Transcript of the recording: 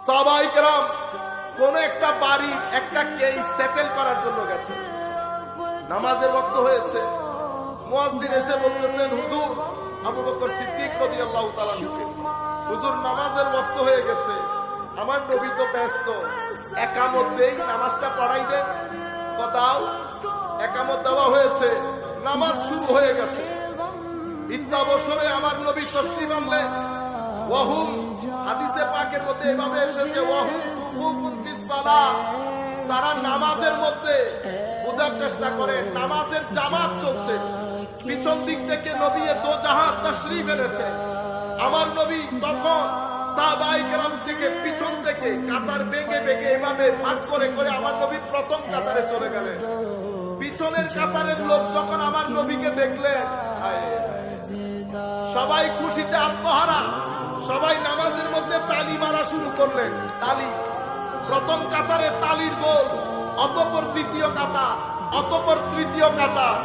সাহাবায়ে কেরাম কোন একটা বাড়ির একটা কেস সেটেল করার জন্য গেছে। নামাজের ওয়াক্ত হয়েছে, মুয়াজ্জিন এসে বলতেছেন, হুজুর, আবু বকর সিদ্দিক রাদিয়াল্লাহু তাআলা আনহু, হুজুর নামাজের ওয়াক্ত হয়ে গেছে, আমার নবী তো ব্যস্ত, একামত দেই, নামাজটা পড়াই দেন। তো দাও। একামত দেওয়া হয়েছে, নামাজ শুরু হয়ে গেছে। ইত্যাবসরে আমার নবী তশরিফ আনলেন। ওয়াহুম, হাদিসে পাকের মধ্যে এভাবে এসেছে, ওয়াহুম সুফুফুন ফিস সালাহ, তারা নামাজের মধ্যে, বোঝার চেষ্টা করে, নামাজের জামাত চলছে। পিছন দিক থেকে নবী দো জাহাজ তশরিফ এনেছে। আমার নবী তখন সাহাবায়ে কেরাম থেকে পিছন থেকে কাতার বেগে বেগে এভাবে ভাগ করে করে আমার নবী প্রথম কাতারে চলে গেলেন। পিছনের কাতারের লোক যখন আমার নবীকে দেখলেন, সবাই খুশিতে আত্মহারা, সবাই নামাজের মধ্যে তালি মারা শুরু করলেন। তালি, প্রথম কাতারে তালির গোল, অতঃপর দ্বিতীয় কাতার, অতঃপর তৃতীয় কাতার।